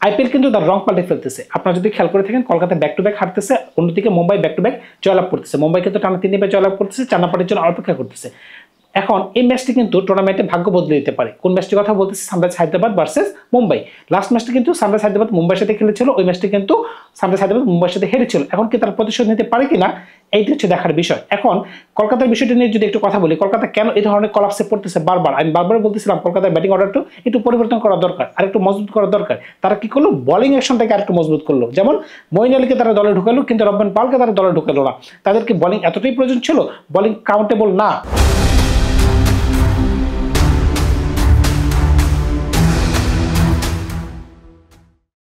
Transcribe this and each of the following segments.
IPL কিন্তু তার রং পাল্টে ফেলতেছে। আপনারা যদি খেয়াল করে থাকেন, কলকাতা ব্যাক টু ব্যাক হারতেছে, অন্যদিকে মুম্বাই ব্যাক টু ব্যাক জয়লাভ করতেছে। মুম্বাই কিন্তু টানা 3 বার জয়লাভ করতেছে, 4 নম্বরের জন্য অপেক্ষা করতেছে। এখন এই ম্যাচটি কিন্তু টুর্নামেন্টে ভাগ্য বদলে দিতে পারে। কোন ম্যাচটির কথা বলতেছি? Sunrise Hyderabad versus Mumbai. Last ম্যাচটা কিন্তু সানরাইজ হায়দ্রাবাদ মুম্বাইয়ের সাথে খেলেছিল, ওই ম্যাচটি কিন্তু সানরাইজ হায়দ্রাবাদ মুম্বাইয়ের সাথে হেরেছিল। এখন কি তারা প্রতিশোধ নিতে পারে কিনা, এইটা হচ্ছে দেখার বিষয়। এখন কলকাতার বিষয়টি নিয়ে যদি একটু কথা বলি, কলকাতা কেন এই ধরনের কলাপসে পড়তেছে বারবার? আমি বারবার বলতেছিলাম কলকাতার ব্যাটিং অর্ডারটা একটু পরিবর্তন করা দরকার, আর একটু মজবুত করা দরকার। তারা কি করলো? বোলিং অ্যাকশনটাকে আরেকটু মজবুত করলো। যেমন মঈন আলীকে তারা দলে ঢুকালো, কিন্তু রব্বান পালকে তারা দলে ঢুকালো না। তাদেরকে বোলিং এতটাই প্রয়োজন ছিল, বোলিং কাউন্টেবল না।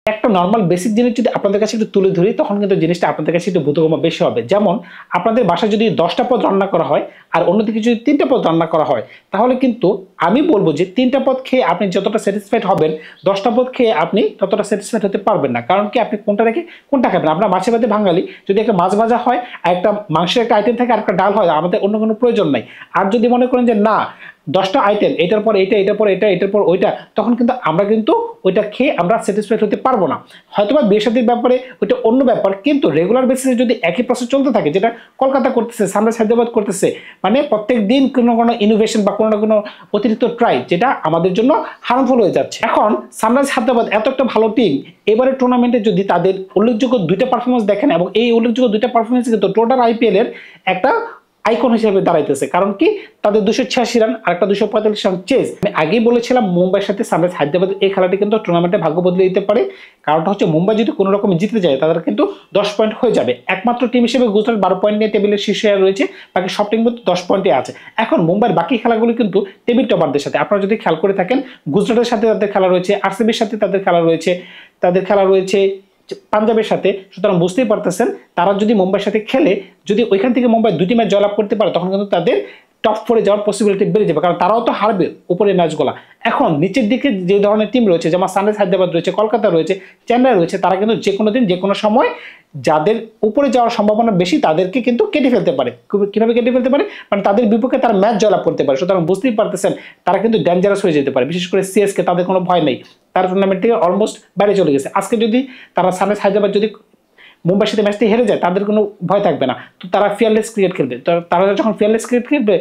একটা নর্মাল বেসিক জিনিস যদি আপনাদের কাছে একটু তুলে ধরি, তখন কিন্তু জিনিসটা আপনাদের কাছে একটু বোধগম্য বেশি হবে। যেমন আপনাদের বাসায় যদি 10টা পদ রান্না করা হয় আর অন্যদিকে যদি 3টা পদ রান্না করা হয়, তাহলে কিন্তু আমি বলবো যে 3টা পদ খেয়ে আপনি যতটা স্যাটিসফাইড হবেন, 10টা পদ খেয়ে আপনি ততটা স্যাটিসফাইড হতে পারবেন না। কারণ কি, আপনি কোনটা রেখে কোনটা খাবেন? আমরা মাছে ভাতে বাঙালি, যদি একটা মাছ ভাজা হয় আর একটা মাংসের একটা আইটেম থাকে আর একটা ডাল হয়, আমাদের অন্য কোনো প্রয়োজন নাই। আর যদি মনে করেন যে না, 10টা আইটেম, এটার পর এটা, এটার পর এটা, এটার পর ওইটা, তখন কিন্তু আমরা কিন্তু ওইটা খেয়ে আমরা স্যাটিসফাইড হতে পারবো না। হয়তোবা বিয়ে শাদীর ব্যাপারে ওইটা অন্য ব্যাপার, কিন্তু রেগুলার বেসিসে যদি একই প্রসেস চলতে থাকে, যেটা কলকাতা করতেছে, সানরাইজ হায়দ্রাবাদ করতেছে, মানে প্রত্যেক দিন কোনো কোনো ইনোভেশন বা কোনো না কোনো অতিরিক্ত ট্রাই, যেটা আমাদের জন্য হার্মফুল হয়ে যাচ্ছে। এখন সানরাইজ হায়দ্রাবাদ এত একটা ভালো টিম, এবারে টুর্নামেন্টে যদি তাদের উল্লেখযোগ্য 2টা পারফরমেন্স দেখেন, এবং এই উল্লেখযোগ্য 2টা পারফরমেন্স কিন্তু টোটাল আইপিএল এর একটা আইকন হিসেবে দাঁড়াইতেছে। কারণ কি, তাদের 286 রান আর একটা 245 রান চেজ। আমি আগেই বলেছিলাম মুম্বাইয়ের সাথে সানরাইজ হায়দ্রাবাদ এই খেলাটি কিন্তু টুর্নামেন্টে ভাগ্য বদলে দিতে পারে। কারণটা হচ্ছে মুম্বাই যদি কোনো রকম জিতে যায়, তাদের কিন্তু 10 পয়েন্ট হয়ে যাবে। একমাত্র টিম হিসেবে গুজরাট 12 পয়েন্ট নিয়ে টেবিলের শীর্ষে রয়েছে, বাকি সব টিম কিন্তু 10 পয়েন্টে আছে। এখন মুম্বাইয়ের বাকি খেলাগুলো কিন্তু টেবিল টপারদের সাথে, আপনারা যদি খেয়াল করে থাকেন, গুজরাটের সাথে তাদের খেলা রয়েছে, আরসিবির সাথে তাদের খেলা রয়েছে পাঞ্জাবের সাথে। সুতরাং বুঝতেই পারতেছেন, তারা যদি মুম্বাইয়ের সাথে খেলে, যদি ওইখান থেকে মুম্বাই 2টি ম্যাচ জয়লাভ করতে পারে, তখন কিন্তু তাদের টপ 4-এ যাওয়ার পসিবিলিটি বেড়ে যাবে, কারণ তারাও তো হারবে উপরের ম্যাচগুলো। এখন নিচের দিকে যে ধরনের টিম রয়েছে, যেমন সানরাইজ হায়দ্রাবাদ রয়েছে, কলকাতা রয়েছে, চেন্নাই রয়েছে, তারা কিন্তু যে কোনো দিন যে কোনো সময় যাদের উপরে যাওয়ার সম্ভাবনা বেশি, তাদেরকে কিন্তু কেটে ফেলতে পারে। কিভাবে কেটে ফেলতে পারে? মানে তাদের বিপক্ষে তারা ম্যাচ জয়লাভ করতে পারে। সুতরাং বুঝতেই পারতেছেন, তারা কিন্তু ডেঞ্জারাস হয়ে যেতে পারে। বিশেষ করে সিএসকে, তাদের কোনো ভয় নেই, তারা টুর্নামেন্ট থেকে অলমোস্ট বাইরে চলে গেছে। আজকে যদি তারা সানরাইজ হায়দ্রাবাদ যদি মুম্বাইয়ের সাথে ম্যাচটি হেরে যায়, তাদের কোনো ভয় থাকবে না। তো তারা ফিয়ারলেস ক্রিকেট খেলবে। তারা যখন ফিয়ারলেস ক্রিকেট খেলবে,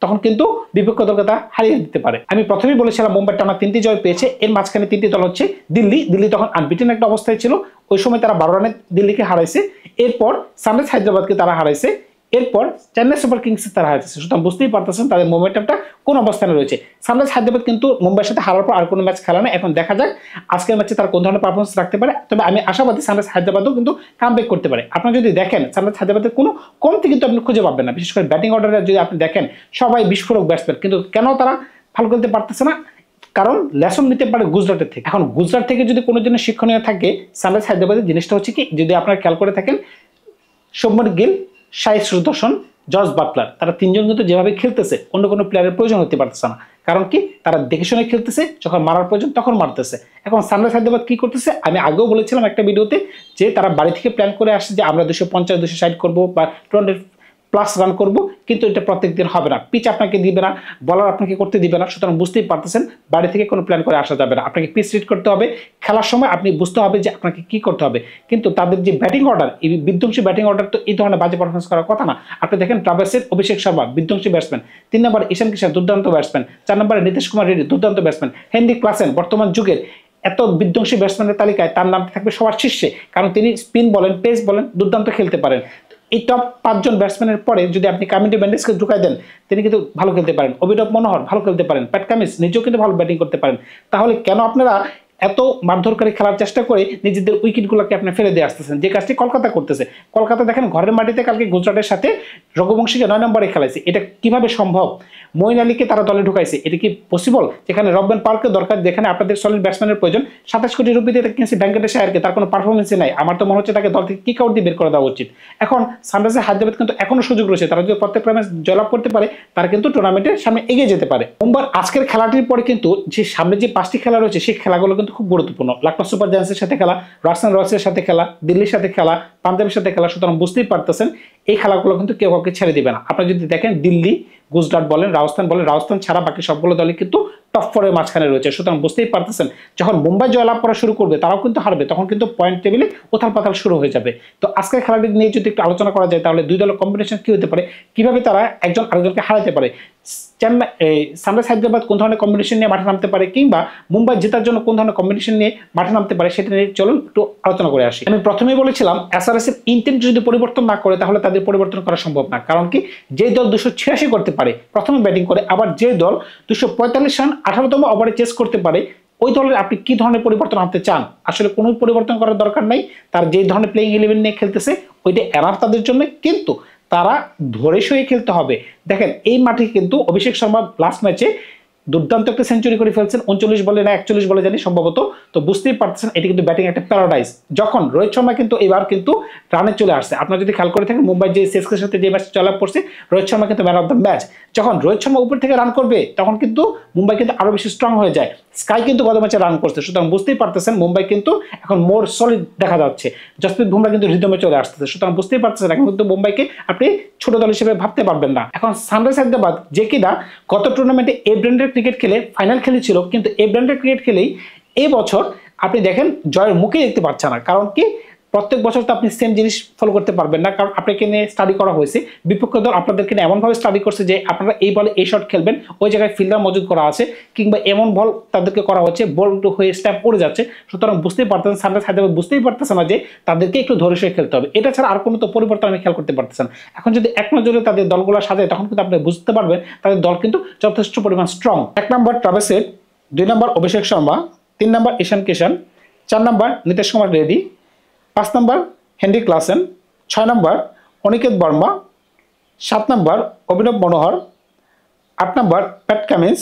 তখন কিন্তু বিপক্ষ দলকে তা হারিয়ে দিতে পারে। আমি প্রথমেই বলেছিলাম মুম্বাই টানা 3টি জয় পেয়েছে, এর মাঝখানে 3টি দল হচ্ছে দিল্লি তখন আনবিটেন একটা অবস্থায় ছিল, ওই সময় তারা 12 রানে দিল্লিকে হারাইছে। এরপর সানরাইজ হায়দ্রাবাদকে তারা হারাইছে, এরপর চেন্নাই সুপার কিংসকে তারা হারাইছে। সুতরাং বুঝতেই পারতেছেন তাদের মোমেন্টামটা কোন অবস্থানে রয়েছে। সানরাইজ হায়দ্রাবাদ কিন্তু মুম্বাইয়ের সাথে হারার পর আর কোনো ম্যাচ খেলা না। এখন দেখা যাক আজকের ম্যাচে তারা কোন ধরনের পারফরমেন্স রাখতে পারে। তবে আমি আশাবাদী সানরাইজ হায়দ্রাবাদও কিন্তু কামব্যাক করতে পারে। আপনারা যদি দেখেন, সানরাইজ হায়দ্রাবাদের কোনো কমতি কিন্তু আপনি খুঁজে পাবেন না। বিশেষ করে ব্যাটিং অর্ডারে যদি আপনি দেখেন, সবাই বিস্ফোরক ব্যাটসম্যান, কিন্তু কেন তারা ভালো খেলতে পারতেছে না? কারণ লেসন নিতে পারে গুজরাটের থেকে। এখন গুজরাট থেকে যদি কোনো জন্য শিক্ষণীয় থাকে সানরাইজ হায়দ্রাবাদের, জিনিসটা হচ্ছে কি, যদি আপনারা খেয়াল করে থাকেন, শুভমন গিল, সাই সুদর্শন, জর্জ বাটলার, তারা 3জন কিন্তু যেভাবে খেলতেছে, অন্য কোনো প্লেয়ারের প্রয়োজন হতে পারতেছে না। কারণ কি, তারা দেখে শুনে খেলতেছে, যখন মারার প্রয়োজন তখন মারতেছে। এখন সানরাইজ হায়দ্রাবাদ কি করতেছে, আমি আগেও বলেছিলাম একটা ভিডিওতে, যে তারা বাড়ি থেকে প্ল্যান করে আসছে যে আমরা 250-260 করবো বা 200+ রান করবো, কিন্তু এটা প্রত্যেক দিন হবে না। পিচ আপনাকে দিবে না, বলার আপনাকে করতে দিবে না। সুতরাং বুঝতেই পারতেছেন, বাড়ি থেকে কোনো প্ল্যান করে আসা যাবে না। আপনাকে পিচ রিড করতে হবে, খেলার সময় আপনি বুঝতে হবে যে আপনাকে কি করতে হবে। কিন্তু তাদের যে ব্যাটিং অর্ডার, এই বিধ্বংসী ব্যাটিং অর্ডার, তো এই ধরনের বাজে পারফরমেন্স করার কথা না। আপনি দেখেন ট্রাভার্সের অভিষেক শর্মা বিধ্বংসী ব্যাটসম্যান, 3 নম্বরে ঈশান কিষান দুর্দান্ত ব্যাটসম্যান, 4 নম্বরে নীতিশ কুমার রেড্ডি দুর্দান্ত ব্যাটসম্যান, হেনরিক ক্লাসেন বর্তমান যুগের এত বিধ্বংসী ব্যাটসম্যানের তালিকায় তার নাম থাকবে সবার শীর্ষে, কারণ তিনি স্পিন বলেন, পেস বলেন, দুর্দান্ত খেলতে পারেন। এই টপ 5 জন ব্যাটসম্যানের পরে যদি আপনি কামিন্ডি বেন্ডেসকে ঢুকাই দেন, তিনি কিন্তু ভালো খেলতে পারেন। অভিনব মনোহর ভালো খেলতে পারেন, প্যাট কামিন্স নিজেও কিন্তু ভালো ব্যাটিং করতে পারেন। তাহলে কেন আপনারা এত মারধরকারী খেলার চেষ্টা করে নিজেদের উইকেটগুলোকে আপনি ফেলে দিয়ে আসতেছেন, যে কাজটি কলকাতা করতেছে? কলকাতা দেখেন ঘরের মাটিতে কালকে গুজরাটের সাথে রঘুবংশীকে 9 নম্বরে খেলাইছে। এটা কিভাবে সম্ভব? মঈন আলীকে তারা দলে ঢুকাইছে, এটা কি পসিবল? যেখানে রব্বান পার্কের দরকার, যেখানে আপনাদের সলিড ব্যাটসম্যানের প্রয়োজন, 27 কোটি রুপিতে কিনছে ভেঙ্কটেশ আয়ারকে, তার কোনো পারফরমেন্সই নাই। আমার তো মনে হচ্ছে তাকে দল থেকে কিক আউট দিয়ে বের করে দেওয়া উচিত। এখন সানরাইজ হায়দ্রাবাদ কিন্তু এখনো সুযোগ রয়েছে, তারা যদি প্রত্যেকটা ম্যাচ জয়লাভ করতে পারে, তারা কিন্তু টুর্নামেন্টের সামনে এগিয়ে যেতে পারে। মুম্বাইয়ের আজকের খেলাটির পরে কিন্তু যে সামনে যে 5টি খেলা রয়েছে, সেই খেলাগুলো কিন্তু খুব গুরুত্বপূর্ণ। লখনৌ সুপার জায়ান্টসের সাথে খেলা, রাজস্থান রয়্যালসের সাথে খেলা, দিল্লির সাথে খেলা, পাঞ্জাবের সাথে খেলা। সুতরাং বুঝতেই পারতেছেন এই খেলাগুলো কিন্তু কেউ কাউকে ছেড়ে দিবে না। আপনারা যদি দেখেন দিল্লি, গুজরাট বলেন, রাজস্থান ছাড়া বাকি সবগুলো দলই কিন্তু টপ 4 এর মাঝখানে রয়েছে। সুতরাং বুঝতেই পারতেছেন যখন মুম্বাই জয়লাভ করা শুরু করবে তারাও কিন্তু হারবে, তখন কিন্তু পয়েন্ট টেবিলে উথাল পাতাল শুরু হয়ে যাবে। তো আজকের খেলাটি নিয়ে যদি একটু আলোচনা করা যায় তাহলে দুই দলের কম্বিনেশন কি হতে পারে, কিভাবে তারা একজন আরেকজনকে হারাতে পারে, সানরাইজ হায়দ্রাবাদ কোন ধরনের কম্বিনেশন নিয়ে মাঠে নামতে পারে, কিংবা মুম্বাই জেতার জন্য কোন ধরনের কম্বিনেশন নিয়ে মাঠে নামতে পারে, সেটা নিয়ে চলুন একটু আলোচনা করে আসি। আমি প্রথমেই বলেছিলাম এসআরএস এর ইন্টেন্ট যদি পরিবর্তন না করে তাহলে তাদের পরিবর্তন করা সম্ভব না। কারণ কি, যে দল 286 করতে পারে প্রথমে ব্যাটিং করে, আবার যে দল 245 রান 18তম ওভারে চেস করতে পারে, ওই দলের আপনি কি ধরনের পরিবর্তন আনতে চান? আসলে কোনো পরিবর্তন করার দরকার নাই। তার যে ধরনের প্লেইং 11 নিয়ে খেলতেছে ওইটা এনাফ তাদের জন্য, কিন্তু তারা ধরে সয়ে খেলতে হবে। দেখেন এই মাঠে কিন্তু অভিষেক শর্মা লাস্ট ম্যাচে দুর্দান্ত একটা সেঞ্চুরি করে ফেলছেন, 39 বলে না 41 বলে জানি সম্ভবত। তো বুঝতেই পারতেছেন এটি কিন্তু ব্যাটিং একটা প্যারাডাইজ। যখন রোহিত শর্মা কিন্তু এবার কিন্তু রানে চলে আসছে, আপনারা যদি খেয়াল করে থাকেন মুম্বাই যে সিএসকের সাথে যে ম্যাচ জয়লাভ করছে, রোহিত শর্মা কিন্তু ম্যান অফ দ্য ম্যাচ। যখন রোহিত শর্মা উপর থেকে রান করবে তখন কিন্তু মুম্বাই কিন্তু আরো বেশি স্ট্রং হয়ে যায়। স্কাই কিন্তু গত ম্যাচে রান করছে, সুতরাং বুঝতেই পারতেছেন মুম্বাই কিন্তু এখন মোর সলিড দেখা যাচ্ছে। জসপ্রীত বুমরা কিন্তু রিদমে চলে আসতেছে, সুতরাং বুঝতেই পারতেছেন এখন কিন্তু মুম্বাইকে আপনি ছোট দল হিসেবে ভাবতে পারবেন না। এখন সানরাইজ হায়দ্রাবাদ যে কিনা গত টুর্নামেন্টে এ ব্র্যান্ডের ক্রিকেট খেলে ফাইনাল খেলেছিল, কিন্তু এ ব্র্যান্ডের ক্রিকেট খেলেই এই বছর আপনি দেখেন জয়ের মুখে দেখতে পাচ্ছে না। কারণ কি, প্রত্যেক বছর তো আপনি সেম জিনিস ফলো করতে পারবেন না, কারণ আপনাকে নিয়ে স্টাডি করা হয়েছে। বিপক্ষ দল আপনাদেরকে নিয়ে এমনভাবে স্টাডি করছে যে আপনারা এই বলে এই শট খেলবেন, ওই জায়গায় ফিল্ডার মজুদ করা আছে, কিংবা এমন বল তাদেরকে করা হচ্ছে বল হয়ে স্ট্যাপ পড়ে যাচ্ছে। সুতরাং বুঝতেই পারতেছেন সানরাইজ হায়দ্রাবাদ বুঝতেই পারতেছে না যে তাদেরকে একটু ধরে সয়ে খেলতে হবে। এটা ছাড়া আর কোনো তো পরিবর্তন আমি খেয়াল করতে পারতেছেন। এখন যদি এক নজরে তাদের দলগুলো সাজায় তখন কিন্তু আপনি বুঝতে পারবেন তাদের দল কিন্তু যথেষ্ট পরিমাণ স্ট্রং। 1 নম্বর ট্রাভিস হেড, 2 নম্বর অভিষেক শর্মা, 3 নম্বর ঈশান কিষান, 4 নম্বর নীতিশ কুমার রেড্ডি, 5 নম্বর হেনরি ক্লাসেন, 6 নম্বর অনিকেত বর্মা, 7 নম্বর অভিনব মনোহর, 8 নম্বর প্যাট কামিন্স,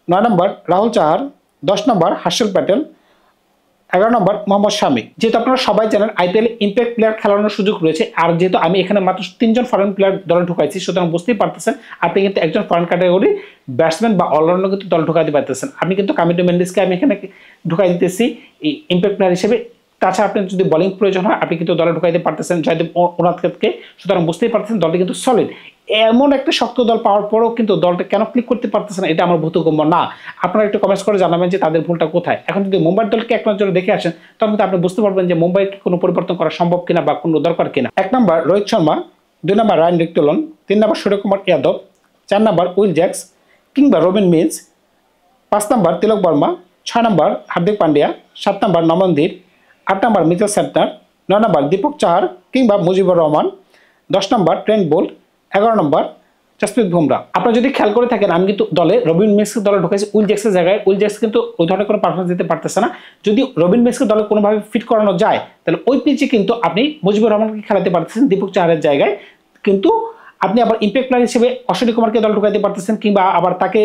9 নম্বর রাহুল চাহার, 10 নম্বর হর্ষল প্যাটেল, 11 নম্বর মোহাম্মদ শামি। যেহেতু আপনারা সবাই জানেন আইপিএল ইম্প্যাক্ট প্লেয়ার খেলানোর সুযোগ রয়েছে, আর যেহেতু আমি এখানে মাত্র 3 জন ফরেন প্লেয়ার দলে ঢুকাইছি, সুতরাং বুঝতেই পারতেছেন আপনি কিন্তু একজন ফরেন ক্যাটাগরি ব্যাটসম্যান বা অলরাউন্ডার কিন্তু দল ঢুকাতে পারতেছেন। আমি কিন্তু কামিটো মেন্ডিসকে আমি এখানে ঢুকাই দিতেছি ইম্প্যাক্ট প্লেয়ার হিসেবে। তাছাড়া আপনার যদি বোলিং প্রয়োজন হয় আপনি কিন্তু দলে ঢুকাইতে পারতেছেন জয়দেব উনাদকে। সুতরাং বুঝতেই পারতেছেন দলটি কিন্তু সলিড। এমন একটা শক্ত দল পাওয়ার পরেও কিন্তু দলটা কেন ক্লিক করতে পারতেছে না, এটা আমার বোধগম্য না। আপনারা একটু কমেন্টস করে জানাবেন যে তাদের ভুলটা কোথায়। এখন যদি মুম্বাই দলকে এক নজরে দেখে আসেন তখন কিন্তু আপনি বুঝতে পারবেন যে মুম্বাইকে কোনো পরিবর্তন করা সম্ভব কিনা বা কোনো দরকার কিনা। 1 নম্বর রোহিত শর্মা, 2 নম্বর রায়ান রিক্টোলন, 3 নম্বর সূর্যকুমার যাদব, 4 নম্বর উইল জ্যাক্স কিংবা রবিন মিন্স, 5 নম্বর তিলক বর্মা, 6 নম্বর হার্দিক পান্ডিয়া, 7 নম্বর নমন ধীর, 8 নম্বর মিচেল স্যান্টনার, 9 নম্বর দীপক চাহার কিংবা মুজিবুর রহমান, 10 নম্বর ট্রেন্ট বোল্ট, 11 নম্বর জসপ্রীত বুমরা। আপনারা যদি খেয়াল করে থাকেন আমি কিন্তু দলে রবিন মিন্সকে দলে ঢুকাইছি উইল জ্যাক্সের জায়গায়। উইল জ্যাক্স কিন্তু ওই ধরনের কোনো পারফরমেন্স দিতে পারতেছে না। যদি রবিন মিন্সকে দলে কোনোভাবে ফিট করানো যায় তাহলে ওই পিচে কিন্তু আপনি মুজিবুর রহমানকে খেলাতে পারতেছেন দীপক চাহারের জায়গায়, কিন্তু আপনি আবার ইম্প্যাক্ট প্লেয়ার হিসেবে অশ্বিনী কুমারকে দলে ঢুকাইতে পারতেছেন, কিংবা আবার তাকে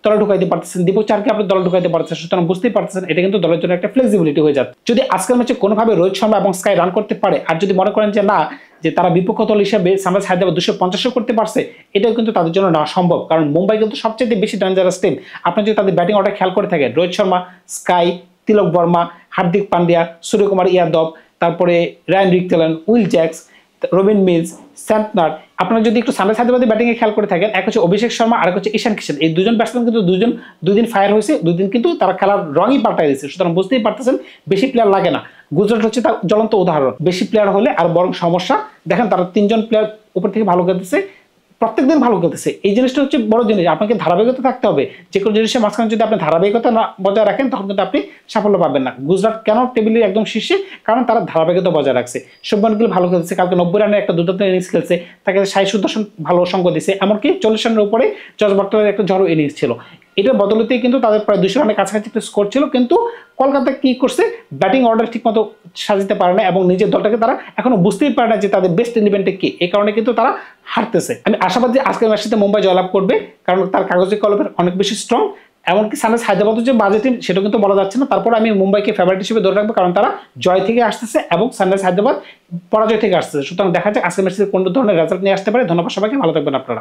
দলে ঢুকাইতে পারতেছেন, দীপক চাহারকে আপনি দলে ঢুকাইতে পারতেছেন। সুতরাং বুঝতেই পারতেছেন এটা কিন্তু দলের জন্য একটা ফ্লেক্সিবিলিটি হয়ে যাচ্ছে। যদি আজকের ম্যাচে কোনোভাবে রোহিত শর্মা এবং স্কাই রান করতে পারে, আর যদি মনে করেন যে না যে তারা বিপক্ষ দল হিসেবে সানরাইজ হায়দ্রাবাদ 250 করতে পারছে, এটাও কিন্তু তাদের জন্য না সম্ভব। কারণ মুম্বাই কিন্তু সবচেয়ে বেশি ডেঞ্জারাস টিম। আপনি যদি তাদের ব্যাটিং অর্ডার খেয়াল করে থাকেন, রোহিত শর্মা, স্কাই, তিলক বর্মা, হার্দিক পান্ডিয়া, সূর্যকুমার যাদব, তারপরে Ryan Rickelton, Will Jacks, Robin Minz, Santner. আপনারা যদি একটু সানরাইজ হায়দ্রাবাদের ব্যাটিংয়ে খেয়াল করে থাকেন, এক হচ্ছে অভিষেক শর্মা আর এক হচ্ছে ঈশান কিষান। এই দুজন ব্যাটসম্যান কিন্তু দুই দিন ফায়ার হয়েছে, 2 দিন কিন্তু তারা খেলার রঙই পাল্টাই দিয়েছে। সুতরাং বুঝতেই পারতেছেন বেশি প্লেয়ার লাগে না। গুজরাট হচ্ছে তার জ্বলন্ত উদাহরণ। বেশি প্লেয়ার হলে আর বরং সমস্যা। দেখেন তারা 3 জন প্লেয়ার উপর থেকে ভালো খেলতেছে, প্রত্যেকদিন ভালো খেলতেছে। এই জিনিসটা হচ্ছে বড় জিনিস। আপনাকে ধারাবাহিকতা থাকতে হবে। যে কোনো জিনিসের মাঝখানে যদি আপনি ধারাবাহিকতা না বজায় রাখেন তখন কিন্তু আপনি সাফল্য পাবেন না। গুজরাট কেন টেবিলের একদম শীর্ষে? কারণ তারা ধারাবাহিকতা বজায় রাখছে। শুভমান গিল ভালো খেলছে, কালকে 90 রানের একটা দুর্দান্ত ইনিংস খেলছে, তাকে সাই সুদর্শন ভালো সঙ্গ দিচ্ছে, এমনকি 40 রানের উপরে জস বটলের একটা ঝড়ো ইনিংস ছিল। এটার বদলতেই কিন্তু তাদের প্রায় 200 রানের কাছাকাছি একটা স্কোর ছিল, কিন্তু কলকাতা কি করছে, ব্যাটিং অর্ডার ঠিকমতো সাজাতে পারে না এবং নিজের দলটাকে তারা এখনো বুঝতেই পারে না যে তাদের বেস্ট ইলেভেনটা কি। এই কারণে কিন্তু তারা হারতেছে। আমি আশাবাদী আজকের ম্যাচটিতে মুম্বাই জয়লাভ করবে, কারণ তার কাগজে কলমের অনেক বেশি স্ট্রং। এমনকি সানরাইজ হায়দ্রাবাদের যে বাজে টিম সেটা কিন্তু বলা যাচ্ছে না। তারপর আমি মুম্বাইকে ফেভারিট হিসেবে ধরে রাখবো, কারণ তারা জয় থেকে আসতেছে এবং সানরাইজ হায়দ্রাবাদ পরাজয় থেকে আসতেছে। সুতরাং দেখা যাক আজকের ম্যাচটিতে কোন ধরনের রেজাল্ট নিয়ে আসতে পারে। ধন্যবাদ সবাইকে, ভালো থাকবেন আপনারা।